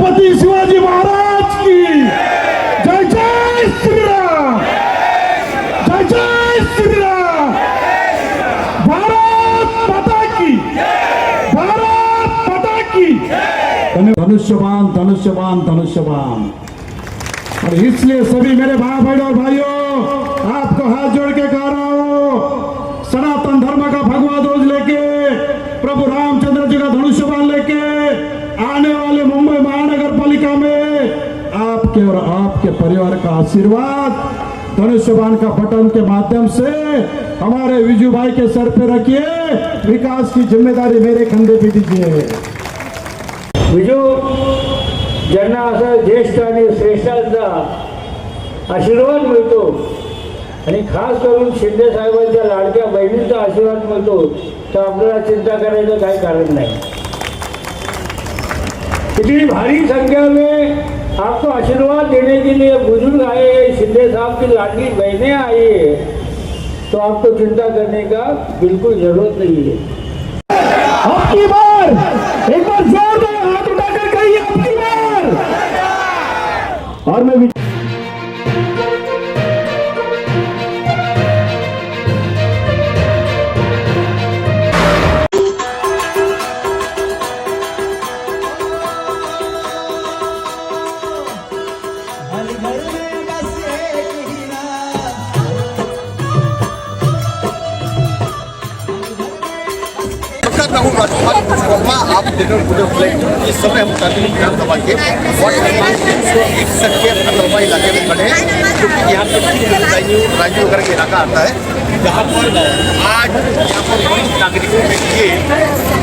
छत्रपती शिवाजी महाराज की जय जय श्रीराम, जय जय श्रीराम। भारत माता की, भारत माता की। धनुष्यबान धनुष्यबान धनुष्यबान। और इसलिए सभी मेरे भाई बहनों और भाइयों, आपको हाथ जोड़ के कह रहा हूं, सनातन धर्म का भगवा ध्वज लेके, प्रभु रामचंद्र जी का धनुष्यबान लेके आने वाले मुंबई महानगर पालिका में आपके और आपके परिवार का आशीर्वाद धनुष्यबान का बटन के माध्यम से हमारे विजू भाई के सर पे रखिए। विकास की जिम्मेदारी मेरे कंधे पे दीजिए। विजू ज्यांना असं ज्येष्ठ आणि श्रेष्ठांचा आशीर्वाद मिळतो आणि खास करून शिंदे साहेबांच्या लाडक्या बहिणींचा आशीर्वाद मिळतो, तर आपल्याला चिंता करायचं काही कारण नाही। इतनी भारी संख्या में आपको आशीर्वाद देने के लिए बुजुर्ग आए, शिंदे साहब की लाडली बहनें आई है, तो आपको चिंता करने का बिल्कुल जरूरत नहीं है। आपकी बार एक बार जोर दो, हाथ उठाकर कहिए आपकी बार। और मैं आप इस समय हम विधानसभा के वार्ड क्रमांक 361 के नरवा इलाके में खड़े हैं, क्योंकि यहाँ पर राजू वगैरह का इलाका आता है, जहाँ पर आज यहाँ पर वरिष्ठ नागरिकों के लिए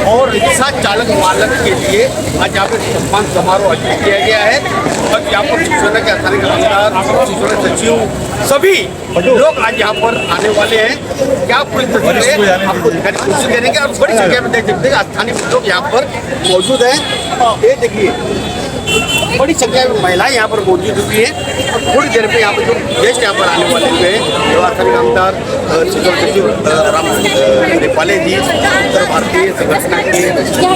और रिक्शा चालक मालक के लिए आज यहाँ पर सम्मान समारोह आयोजित किया गया है। और यहाँ पर शिवसेना के स्थानीय कलाकार, शिवसेना सचिव, सभी लोग आज यहाँ पर आने वाले हैं। क्या पूरी तस्वीरें आपको दिखाने की कोशिश करेंगे। आप बड़ी संख्या में देख सकते हैं स्थानीय लोग यहाँ पर मौजूद हैं। ये देखिए बड़ी संख्या में महिलाएं यहाँ पर मौजूद हुई हैं। और थोड़ी देर में यहाँ पर जो गेस्ट यहाँ पर आने वाले हुए हैं, स्थानीय आमदार सचिव राम नेपाले जी, उत्तर भारतीय संगठन के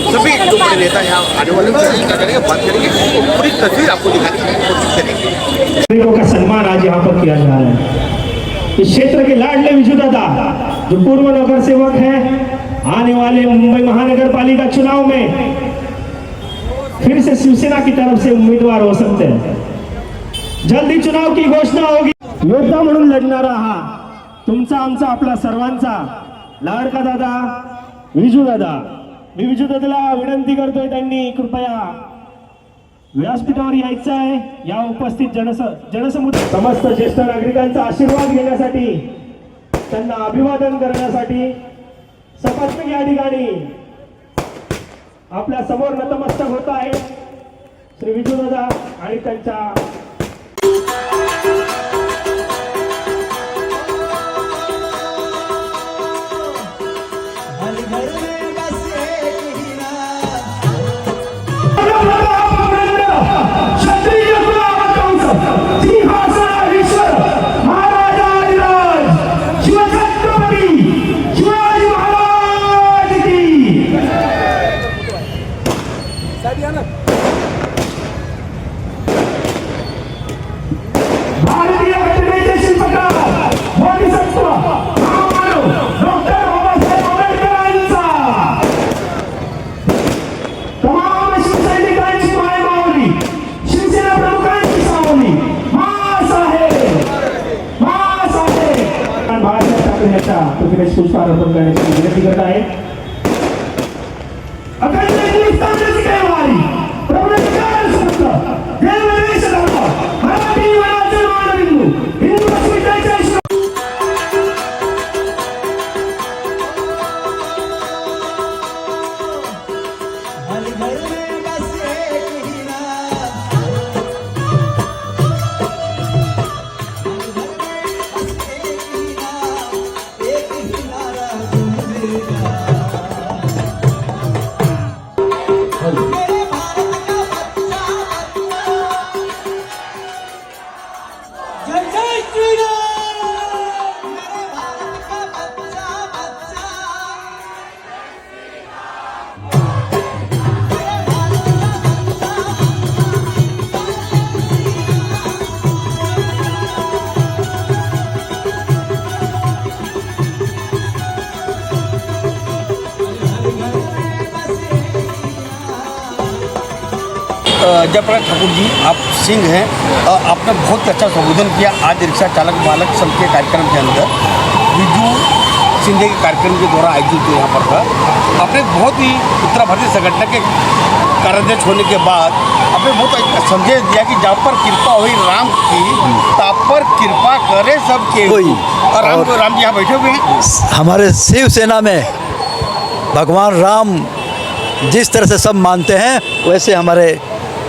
सभी जो बड़े नेता यहाँ आने वाले क्या करेंगे, बात करेंगे, तो पूरी तस्वीर आपको दिखाने की कोशिश करेंगे। का सम्मान आज यहाँ पर किया जा रहा है। इस क्षेत्र के लाडले विजू दादा जो पूर्व नगर सेवक हैं, आने वाले मुंबई महानगर पालिका चुनाव में फिर से शिवसेना की तरफ से उम्मीदवार हो सकते हैं। जल्दी चुनाव की घोषणा होगी। योद्धा म्हणून लढणारा हा तुमचा आमचा आपला सर्वांचा लाडका दादा विजू दादा। मी विजू दादाला विनंती करतोय, त्यांनी कृपया व्यासपीठावर यायचं आहे। या उपस्थित जनसमुदाय समस्त ज्येष्ठ नागरिकांचा आशीर्वाद घेण्यासाठी, त्यांना अभिवादन करण्यासाठी सपत्नीक या ठिकाणी आपल्या समोर नतमस्तक होत आहे श्री विजू दादा आणि त्यांच्या भारतीय घटनेचे शिल्पकार बोधिसत्व महामानव डॉक्टर बाबासाहेब आंबेडकरांचा तमाम शिवसैनिकांची मायमाऊली, शिवसेना प्रमुखांची सावली मासाहेब बाळासाहेब ठाकरे यांच्या प्रतिमेस पुष्पहार अर्पण करण्याची विनंती करत आहे। अखंड हिंदुस्थानाची कैवारी प्रभुत्वाचा सूत्र देवदेश धर्म मराठी वनाचे मानबिंदू हिंदू अस्मितेचे एक ही नारा जयप्रकाश ठाकुर जी, आप सिंह हैं, आपने बहुत अच्छा संबोधन किया आज रिक्शा चालक मालक संघ के कार्यक्रम के अंदर। विजू शिंदे के कार्यक्रम के द्वारा आयोजित यहाँ पर था। आपने बहुत ही उत्तर भारतीय संगठन के कार्याध्यक्ष होने के बाद आपने बहुत संदेश दिया कि जहाँ पर कृपा हुई राम की, तहाँ पर कृपा करे सबके कोई। और राम जी यहाँ बैठे हुए हैं। हमारे शिवसेना में भगवान राम जिस तरह से सब मानते हैं, वैसे हमारे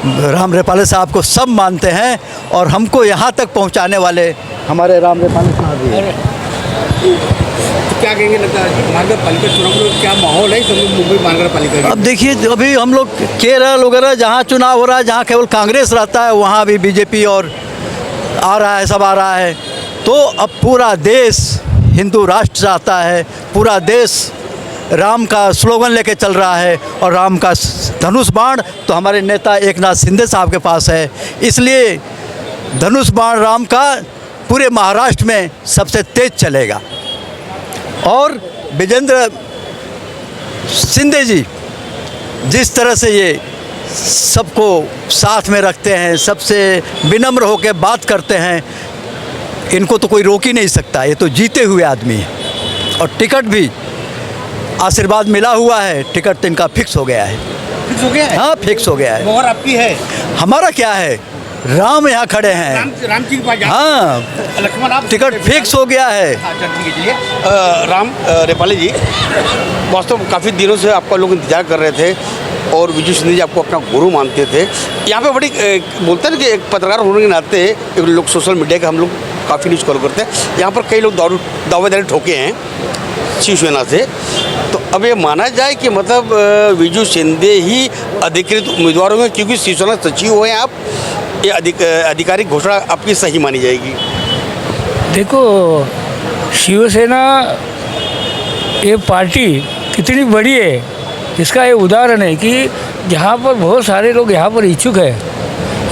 राम रेपाले साहब को सब मानते हैं और हमको यहाँ तक पहुँचाने वाले हमारे राम रेपाले साहब भी हैं। तो क्या कहेंगे, लगता है महानगर पालिका चुनाव में क्या माहौल है इस समय मुंबई महानगर पालिका का? अब देखिए, अभी हम लोग केरल वगैरह जहाँ चुनाव हो रहा है, जहाँ केवल कांग्रेस रहता है, वहाँ भी बीजेपी और आ रहा है, सब आ रहा है। तो अब पूरा देश हिंदू राष्ट्र चाहता है, पूरा देश राम का स्लोगन लेके चल रहा है और राम का धनुष बाण तो हमारे नेता एकनाथ शिंदे साहब के पास है। इसलिए धनुष बाण राम का पूरे महाराष्ट्र में सबसे तेज चलेगा। और विजेंद्र शिंदे जी जिस तरह से ये सबको साथ में रखते हैं, सबसे विनम्र होकर बात करते हैं, इनको तो कोई रोक ही नहीं सकता। ये तो जीते हुए आदमी हैं और टिकट भी आशीर्वाद मिला हुआ है, टिकट तो इनका फिक्स हो गया है। फिक्स हो गया है? हाँ, फिक्स हो गया है। मोहर आपकी है? हमारा क्या है, राम यहाँ खड़े हैं। राम जी के पास हाँ, लक्ष्मण आप टिकट फिक्स हो गया है। अच्छा, ठीक है, चलिए। राम रेपाले जी, वास्तव में काफ़ी दिनों से आपका लोग इंतजार कर रहे थे और विजू शिंदे जी आपको अपना गुरु मानते थे। यहाँ पे बड़ी बोलते हैं ना कि एक पत्रकार होने के नाते एक लोग सोशल मीडिया का हम लोग काफ़ी न्यूज़ कॉल करते हैं। यहाँ पर कई लोग दावेदारी ठोके हैं शिवसेना से। तो अब ये माना जाए कि मतलब विजू शिंदे ही अधिकृत उम्मीदवार होंगे क्योंकि शिवसेना सचिव हुए हैं आप, ये आधिकारिक घोषणा आपकी सही मानी जाएगी? देखो, शिवसेना ये पार्टी कितनी बड़ी है इसका ये उदाहरण है कि जहाँ पर बहुत सारे लोग यहाँ पर इच्छुक है,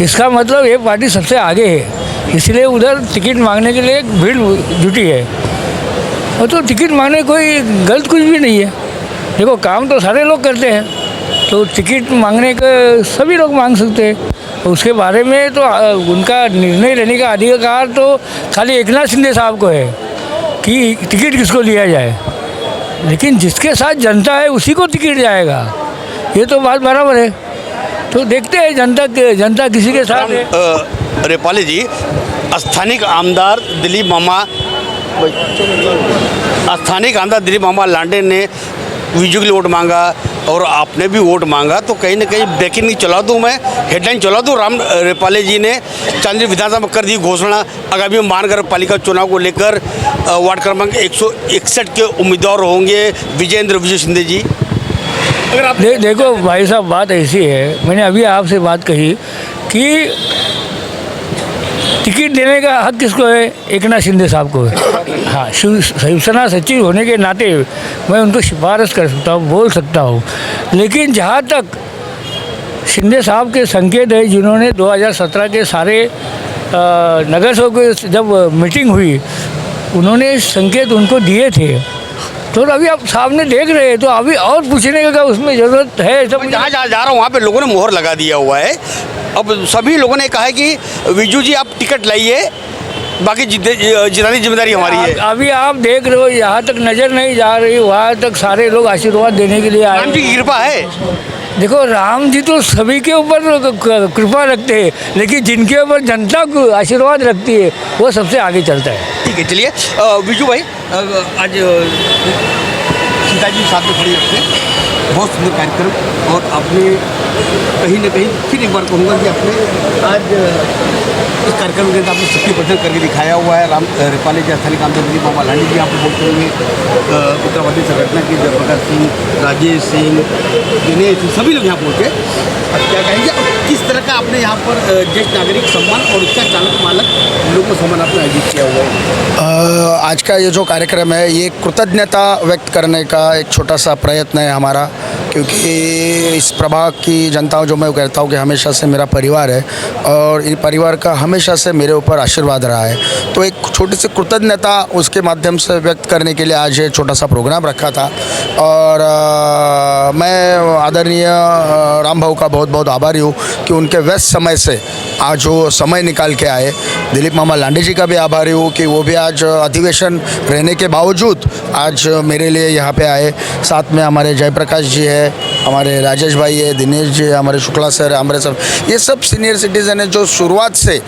इसका मतलब ये पार्टी सबसे आगे है। इसलिए उधर टिकट मांगने के लिए एक भीड़ जुटी है और तो टिकट मांगने कोई गलत कुछ भी नहीं है। देखो, काम तो सारे लोग करते हैं, तो टिकट मांगने का सभी लोग मांग सकते हैं। उसके बारे में तो उनका निर्णय लेने का अधिकार तो खाली एकनाथ शिंदे साहब को है कि टिकट किसको लिया जाए, लेकिन जिसके साथ जनता है उसी को टिकट जाएगा, ये तो बात बराबर है। तो देखते हैं जनता किसी के साथ है। रेपाले जी, स्थानिक आमदार दिलीप मामा लांडे ने विजू के लिए वोट मांगा और आपने भी वोट मांगा, तो कहीं ना कहीं ब्रेकिंग न्यूज़ चला दूँ, मैं हेडलाइन चला दूँ। राम रेपाले जी ने चांदनी विधानसभा में कर दी घोषणा, आगामी महानगर पालिका चुनाव को लेकर वार्ड क्रमांक 161 के उम्मीदवार होंगे विजू शिंदे जी। अगर आप देखो भाई साहब, बात ऐसी है, मैंने अभी आपसे बात कही कि टिकट देने का हक किसको है, एकनाथ शिंदे साहब को है। हाँ, शिवसेना सचिव होने के नाते मैं उनको सिफारिश कर सकता हूँ, बोल सकता हूँ, लेकिन जहाँ तक शिंदे साहब के संकेत है, जिन्होंने 2017 के सारे नगर सेवकों की जब मीटिंग हुई, उन्होंने संकेत उनको दिए थे, तो अभी आप सामने देख रहे हैं, तो अभी और पूछने का उसमें ज़रूरत है? सब जहाँ जा रहा हूँ वहाँ पे लोगों ने मोहर लगा दिया हुआ है। अब सभी लोगों ने कहा है कि विजू जी आप टिकट लाइए, बाकी जितानी जिम्मेदारी हमारी है। अभी आप देख रहे हो, यहाँ तक नज़र नहीं जा रही, वहाँ तक सारे लोग आशीर्वाद देने के लिए आए। राम जी की कृपा है। देखो, राम जी तो सभी के ऊपर कृपा रखते हैं, लेकिन जिनके ऊपर जनता को आशीर्वाद रखती है वो सबसे आगे चलता है। ठीक है, चलिए। विजू भाई, आज सीता जी साथ में खड़ी रखते, बहुत सुंदर कार्यक्रम, और आपने कहीं ना कहीं फिर एक बार कहूँगा कि आपने आज इस कार्यक्रम के अंदर आपने 60% करके दिखाया हुआ है। राम रेपाले जी, स्थानीय आमदार दिलीप मामा लांडे जी, आप बोलते होंगे उत्तर प्रदेश संगठन के जयप्रकाश सिंह, राजेश सिंह, दिनेश, सभी लोग यहाँ पहुँचे। अब क्या कहेंगे, किस तरह का आपने यहाँ पर ज्येष्ठ नागरिक सम्मान और उसका चालक मालक लोगों को सम्मान आपने आयोजित किया हुआ है? आज का ये जो कार्यक्रम है, ये कृतज्ञता व्यक्त करने का एक छोटा सा प्रयत्न है हमारा। क्योंकि इस प्रभाग की जनता जो मैं कहता हूँ कि हमेशा से मेरा परिवार है और इन परिवार का हमेशा से मेरे ऊपर आशीर्वाद रहा है। तो एक छोटी सी कृतज्ञता उसके माध्यम से व्यक्त करने के लिए आज ये छोटा सा प्रोग्राम रखा था और मैं आदरणीय राम भाऊ का बहुत बहुत आभारी हूँ कि उनके व्यस्त समय से आज वो समय निकाल के आए। दिलीप मामा लांडे जी का भी आभारी हूँ कि वो भी आज अधिवेशन रहने के बावजूद आज मेरे लिए यहाँ पे आए। साथ में हमारे जयप्रकाश जी है, हमारे राजेश भाई है, दिनेश जी है, हमारे शुक्ला सर, हमारे सब ये सब सीनियर सिटीज़न है जो शुरुआत से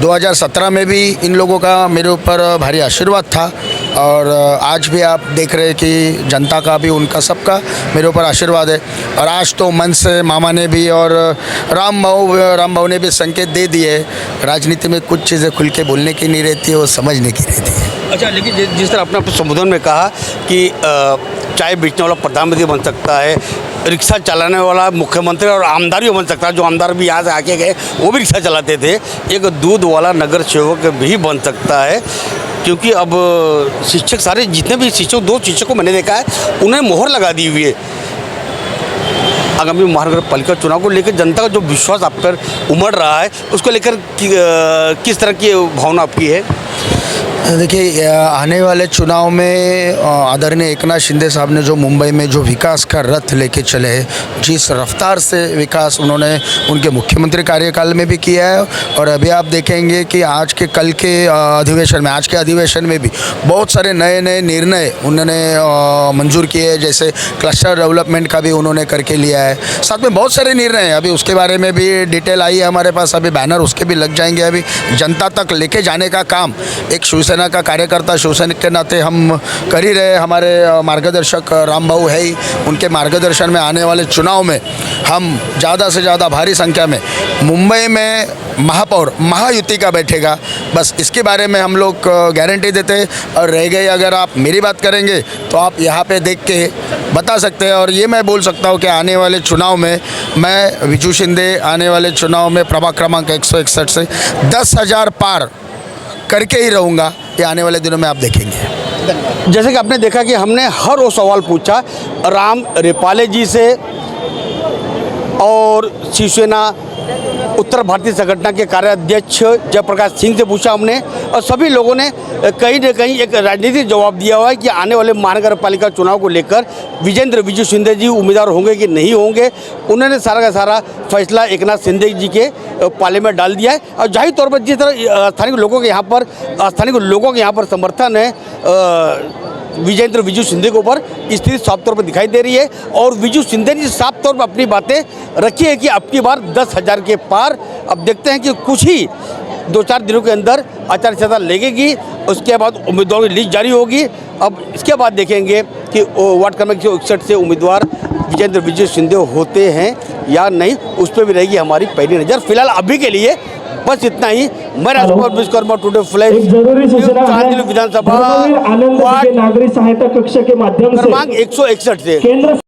2017 में भी इन लोगों का मेरे ऊपर भारी आशीर्वाद था और आज भी आप देख रहे हैं कि जनता का भी उनका सबका मेरे ऊपर आशीर्वाद है। और आज तो मन से मामा ने भी और राम भाऊ ने भी संकेत दे दिए। राजनीति में कुछ चीज़ें खुल के बोलने की नहीं रहती है, वो समझने की रहती है। अच्छा, लेकिन जिस तरह आपने अपने संबोधन में कहा कि चाय बेचने वाला प्रधानमंत्री बन सकता है, रिक्शा चलाने वाला मुख्यमंत्री और आमदार भी बन सकता है, जो आमदार भी यहाँ से आके गए वो भी रिक्शा चलाते थे, एक दूध वाला नगर सेवक भी बन सकता है। क्योंकि अब शिक्षक सारे जितने भी शिक्षक, 2 शिक्षकों मैंने देखा है उन्हें मोहर लगा दी हुई है। आगामी महानगर पालिका चुनाव को लेकर जनता का जो विश्वास आप पर उमड़ रहा है उसको लेकर किस तरह की भावना आपकी है? देखिए, आने वाले चुनाव में आदरणीय एकनाथ शिंदे साहब ने जो मुंबई में जो विकास का रथ लेके चले हैं, जिस रफ्तार से विकास उन्होंने उनके मुख्यमंत्री कार्यकाल में भी किया है और अभी आप देखेंगे कि आज के अधिवेशन में भी बहुत सारे नए नए निर्णय उन्होंने मंजूर किए हैं। जैसे क्लस्टर डेवलपमेंट का भी उन्होंने करके लिया है। साथ में बहुत सारे निर्णय हैं, अभी उसके बारे में भी डिटेल आई है हमारे पास, अभी बैनर उसके भी लग जाएंगे। अभी जनता तक लेके जाने का काम एक शिवसेना का कार्यकर्ता, शिवसैनिक के नाते हम कर ही रहे। हमारे मार्गदर्शक राम भाऊ है ही, उनके मार्गदर्शन में आने वाले चुनाव में हम ज़्यादा से ज़्यादा भारी संख्या में मुंबई में महापौर महायुति का बैठेगा। बस इसके बारे में हम लोग गारंटी देते हैं। और रह गई अगर आप मेरी बात करेंगे तो आप यहाँ पे देख के बता सकते हैं। और ये मैं बोल सकता हूँ कि आने वाले चुनाव में मैं विजू शिंदे आने वाले चुनाव में प्रभाग क्रमांक 161 से 10,000 पार करके ही रहूँगा। ये आने वाले दिनों में आप देखेंगे। जैसे कि आपने देखा कि हमने हर वो सवाल पूछा राम रिपाले जी से और शिवसेना उत्तर भारतीय संगठन के कार्याध्यक्ष जयप्रकाश सिंह से पूछा हमने, और सभी लोगों ने कहीं न कहीं एक राजनीतिक जवाब दिया हुआ है कि आने वाले महानगर पालिका चुनाव को लेकर विजू शिंदे जी उम्मीदवार होंगे कि नहीं होंगे। उन्होंने सारा का सारा फैसला एकनाथ शिंदे जी के पाले में डाल दिया है। और जाहिर तौर पर जिस तरह स्थानीय लोगों के यहाँ पर समर्थन है विजू शिंदे के ऊपर, स्थिति साफ तौर पर दिखाई दे रही है। और विजू शिंदे ने साफ तौर पर अपनी बातें रखी है कि अब की बार 10,000 के पार। अब देखते हैं कि कुछ ही 2-4 दिनों के अंदर आचार संहिता लगेगी, उसके बाद उम्मीदवारों की लिस्ट जारी होगी। अब इसके बाद देखेंगे कि वार्ड क्रमांक 161 से उम्मीदवार विजू शिंदे होते हैं या नहीं, उस पर भी रहेगी हमारी पहली नज़र। फिलहाल अभी के लिए बस इतना ही। मैं राजकुमार विश्वकर्मा, टुडे फ्लैश, एक जरूरी सूचना है, विधानसभा आनंद के नागरिक सहायता कक्ष के माध्यम से क्रमांक 161 से केंद्र